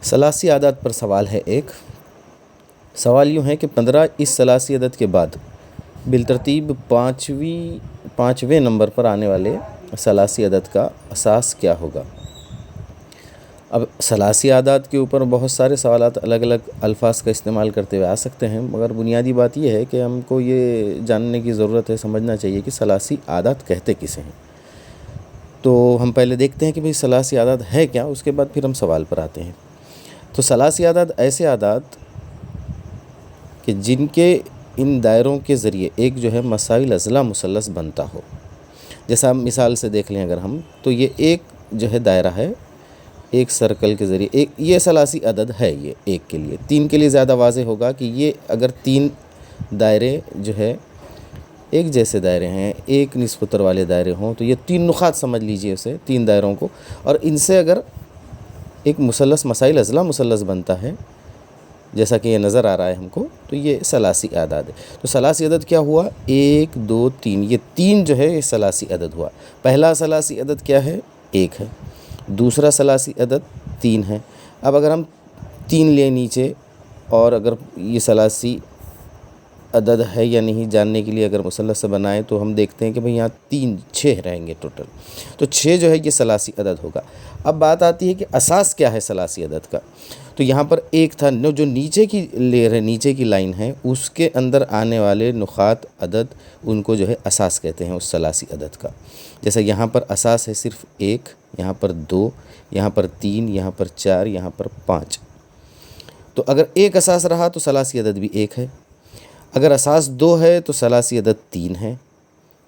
ثلاثی اعداد پر سوال ہے ایک. سوال یوں ہے کہ 15 اس ثلاثی عدد کے بعد بالترتیب پانچویں نمبر پر آنے والے ثلاثی عدد کا اساس کیا ہوگا؟ اب ثلاثی اعداد کے اوپر بہت سارے سوالات الگ الگ الفاظ کا استعمال کرتے ہوئے آ سکتے ہیں، مگر بنیادی بات یہ ہے کہ ہم کو یہ جاننے کی ضرورت ہے، سمجھنا چاہیے کہ ثلاثی اعداد کہتے کسے ہیں. تو ہم پہلے دیکھتے ہیں کہ بھئی ثلاثی اعداد ہے کیا، اس کے بعد پھر ہم سوال پر آتے ہیں. تو ثلاثی اعداد ایسے اعداد کہ جن کے ان دائروں کے ذریعے ایک جو ہے مساوی الاضلاع مثلث بنتا ہو. جیسا ہم مثال سے دیکھ لیں اگر ہم، تو یہ ایک جو ہے دائرہ ہے، ایک سرکل کے ذریعے ایک، یہ ثلاثی عدد ہے. یہ ایک کے لیے، تین کے لیے زیادہ واضح ہوگا کہ یہ اگر تین دائرے جو ہے ایک جیسے دائرے ہیں، ایک نصف قطر والے دائرے ہوں، تو یہ تین نقاط سمجھ لیجئے اسے، تین دائروں کو، اور ان سے اگر ایک مثلث مساوی الاضلاع مثلث بنتا ہے جیسا کہ یہ نظر آ رہا ہے ہم کو، تو یہ ثلاثی اعداد ہے. تو ثلاثی عدد کیا ہوا؟ 1 2 3. یہ تین جو ہے یہ ثلاثی عدد ہوا. پہلا ثلاثی عدد کیا ہے؟ 1 ہے. دوسرا ثلاثی عدد 3 ہے. اب اگر ہم 3 لیں نیچے، اور اگر یہ ثلاثی عدد ہے یا نہیں جاننے کے لیے اگر مثلث سے بنائیں تو ہم دیکھتے ہیں کہ بھئی یہاں 6 رہیں گے ٹوٹل. تو 6 جو ہے یہ ثلاثی عدد ہوگا. اب بات آتی ہے کہ اساس کیا ہے ثلاثی عدد کا. تو یہاں پر 1 تھا، جو نیچے کی لیئر ہے، نیچے کی لائن ہے، اس کے اندر آنے والے نقاط عدد ان کو جو ہے اساس کہتے ہیں اس ثلاثی عدد کا. جیسا یہاں پر اساس ہے صرف 1، یہاں پر 2، یہاں پر 3، یہاں پر 4، یہاں پر 5. تو اگر ایک اساس رہا تو ثلاثی عدد بھی 1 ہے. اگر اساس 2 ہے تو ثلاثی عدد 3 ہے.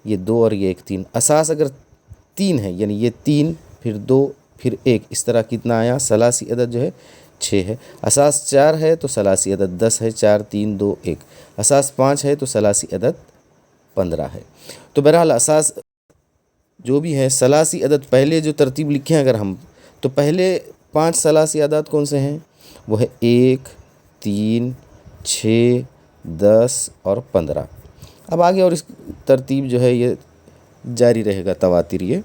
یہ 2 اور یہ 1 3. اساس اگر 3 ہے، یعنی یہ 3 پھر 2 پھر 1، اس طرح کتنا آیا؟ ثلاثی عدد جو ہے 6 ہے. اساس 4 ہے تو ثلاثی عدد 10 ہے. 4 3 2 1. اساس 5 ہے تو ثلاثی عدد 15 ہے. تو بہرحال اساس جو بھی ہے ثلاثی عدد پہلے جو ترتیب لکھیں اگر ہم، تو پہلے 5 ثلاثی اعداد کون سے ہیں؟ وہ ہے 1 3 6 10 اور 15. اب آگے اور اس ترتیب جو ہے یہ جاری رہے گا تواتر. یہ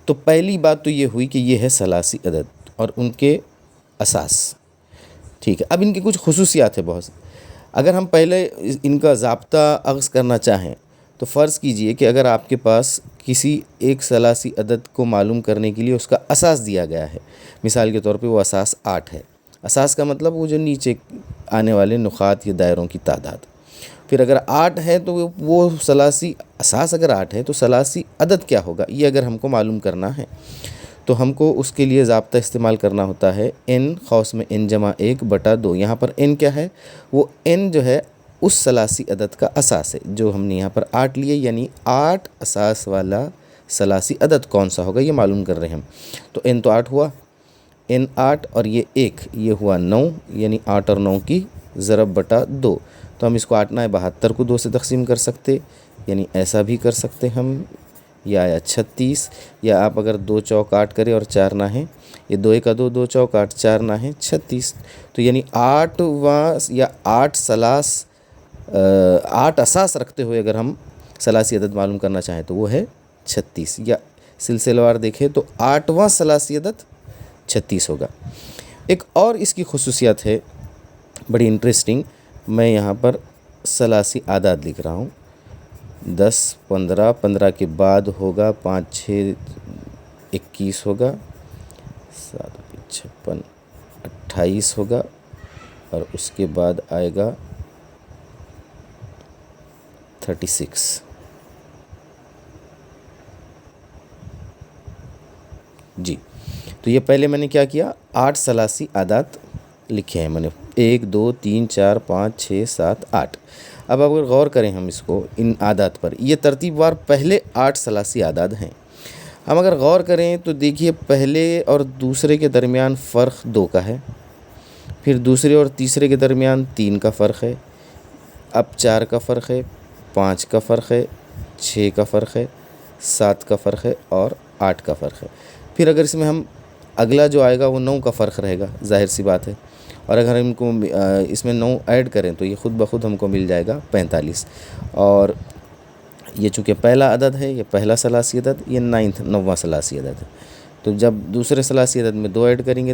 تو پہلی بات تو یہ ہوئی کہ یہ ہے ثلاثی عدد اور ان کے اساس. ٹھیک ہے. اب ان کی کچھ خصوصیات ہیں بہت. اگر ہم پہلے ان کا ضابطہ اخذ کرنا چاہیں تو فرض کیجئے کہ اگر آپ کے پاس کسی ایک ثلاثی عدد کو معلوم کرنے کے لیے اس کا اساس دیا گیا ہے، مثال کے طور پہ وہ اساس 8 ہے. اساس کا مطلب وہ جو نیچے آنے والے نقاط یا دائروں کی تعداد. پھر اگر 8 ہے تو وہ ثلاثی اساس اگر 8 ہے تو ثلاثی عدد کیا ہوگا، یہ اگر ہم کو معلوم کرنا ہے تو ہم کو اس کے لیے ضابطہ استعمال کرنا ہوتا ہے n قوس میں n جمع 1/2. یہاں پر n کیا ہے؟ وہ n جو ہے اس ثلاثی عدد کا اساس ہے جو ہم نے یہاں پر 8 لیے، یعنی 8 اساس والا ثلاثی عدد کون سا ہوگا یہ معلوم کر رہے ہیں ہم. تو n تو 8 ہوا، n 8 اور یہ 1، یہ ہوا 9، یعنی 8 اور 9 کی ضرب بٹا 2. تو ہم اس کو 8 9 72 کو 2 سے تقسیم کر سکتے، یعنی ایسا بھی کر سکتے ہم. یہ آیا 36، یا آپ اگر 2 چوک 8 کریں اور 4 نہ ہیں، یہ 2 1 2 2 چوک 8 4 نہ ہیں 36. تو یعنی 8واں یا 8 اساس رکھتے ہوئے اگر ہم ثلاثی عدد معلوم کرنا چاہیں تو وہ ہے 36. یا سلسلہ وار دیکھیں تو 8واں ثلاثی عدد 36 ہوگا. ایک اور اس کی خصوصیت ہے بڑی انٹرسٹنگ. میں یہاں پر ثلاثی اعداد لکھ رہا ہوں. 10 15 15 کے بعد ہوگا 5 6 21 ہوگا، 7 56 28 ہوگا، اور اس کے بعد آئے گا 36. جی تو یہ پہلے میں نے کیا کیا؟ 8 ثلاثی اعداد لکھے ہیں میں نے، 1 2 3 4 5 6 7 8. اب اگر غور کریں ہم اس کو، ان اعداد پر، یہ ترتیب وار پہلے 8 ثلاثی اعداد ہیں. ہم اگر غور کریں تو دیکھیے پہلے اور دوسرے کے درمیان فرق 2 کا ہے، پھر دوسرے اور تیسرے کے درمیان 3 کا فرق ہے، اب 4 کا فرق ہے، 5 کا فرق ہے، 6 کا فرق ہے، 7 کا فرق ہے، اور 8 کا فرق ہے. پھر اگر اس میں ہم اگلا جو آئے گا وہ 9 کا فرق رہے گا، ظاہر سی بات ہے. اور اگر ہم کو اس میں 9 ایڈ کریں تو یہ خود بخود ہم کو مل جائے گا 45. اور یہ چونکہ پہلا عدد ہے، یہ پہلا ثلاثی عدد، یہ 9واں ثلاثی عدد ہے. تو جب دوسرے ثلاثی عدد میں 2 ایڈ کریں گے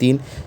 3।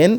n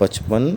55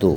2,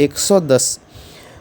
110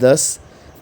10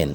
n।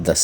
10।